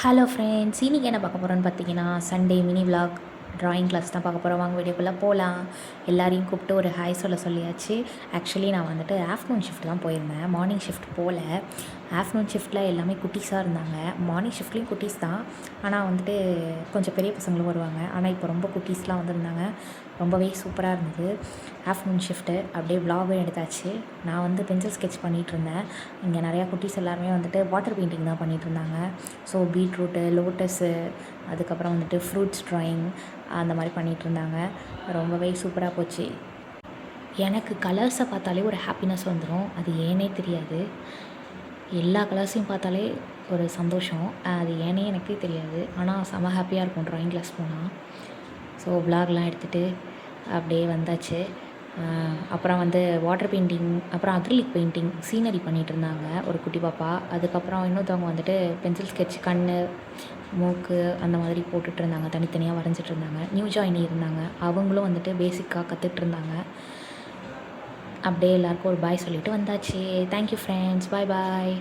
Hello friends, இன்றைக்கி என்ன பார்க்க போகிறோன்னு பார்த்தீங்கன்னா, Sunday mini vlog drawing class தான் பார்க்க போகிறோம். வாங்க வீடியோக்குள்ளே போகலாம். எல்லாரையும் கூப்பிட்டு ஒரு ஹாய் சொல்லியாச்சு. ஆக்சுவலி நான் வந்துட்டு ஆஃப்டர்நூன் ஷிஃப்ட் தான் போயிருந்தேன், மார்னிங் ஷிஃப்ட் போகல. ஆஃப்டர்நூன் ஷிஃப்ட்டில் எல்லாமே குட்டீஸாக இருந்தாங்க. மார்னிங் ஷிஃப்ட்லேயும் குட்டீஸ் தான், ஆனால் வந்துட்டு கொஞ்சம் பெரிய பசங்களும் வருவாங்க. ஆனால் இப்போ ரொம்ப குட்டீஸ்லாம் வந்திருந்தாங்க. ரொம்பவே சூப்பராக இருந்தது ஆஃப்டர்நூன் ஷிஃப்ட்டு. அப்படியே விலாகும் எடுத்தாச்சு. நான் வந்து பென்சில் ஸ்கெட்ச் பண்ணிகிட்ருந்தேன். இங்கே நிறையா குட்டீஸ் எல்லாருமே வந்துட்டு வாட்டர் பெயிண்டிங் தான் பண்ணிகிட்ருந்தாங்க. ஸோ பீட்ரூட்டு, லோட்டஸு, அதுக்கப்புறம் வந்துட்டு ஃப்ரூட்ஸ் ட்ராயிங் அந்த மாதிரி பண்ணிகிட்ருந்தாங்க. ரொம்பவே சூப்பராக போச்சு. எனக்கு கலர்ஸை பார்த்தாலே ஒரு ஹாப்பினஸ் வந்துடும். அது ஏனே தெரியாது. எல்லா கலர்ஸையும் பார்த்தாலே ஒரு சந்தோஷம். அது ஏனே எனக்கே தெரியாது. ஆனால் செம ஹாப்பியாக இருக்கும் ட்ராயிங் கிளாஸ் போனால். ஸோ விலாக்லாம் எடுத்துகிட்டு அப்படியே வந்தாச்சு. அப்புறம் வந்து வாட்டர் பெயிண்டிங், அப்புறம் அக்ரிலிக் பெயிண்டிங், சீனரி பண்ணிகிட்டு இருந்தாங்க ஒரு குட்டி பாப்பா. அதுக்கப்புறம் இன்னொருத்தவங்க வந்துட்டு பென்சில் ஸ்கெட்ச், கண், மூக்கு அந்த மாதிரி போட்டுட்டு இருந்தாங்க. தனித்தனியாக வரைஞ்சிட்டு இருந்தாங்க. நியூ ஜாயினி இருந்தாங்க, அவங்களும் வந்துட்டு பேசிக்காக கற்றுட்டு இருந்தாங்க. அப்படியே எல்லாருக்கும் ஒரு பாய் சொல்லிவிட்டு வந்தாச்சு. தேங்க்யூ ஃப்ரெண்ட்ஸ், பாய் பாய்.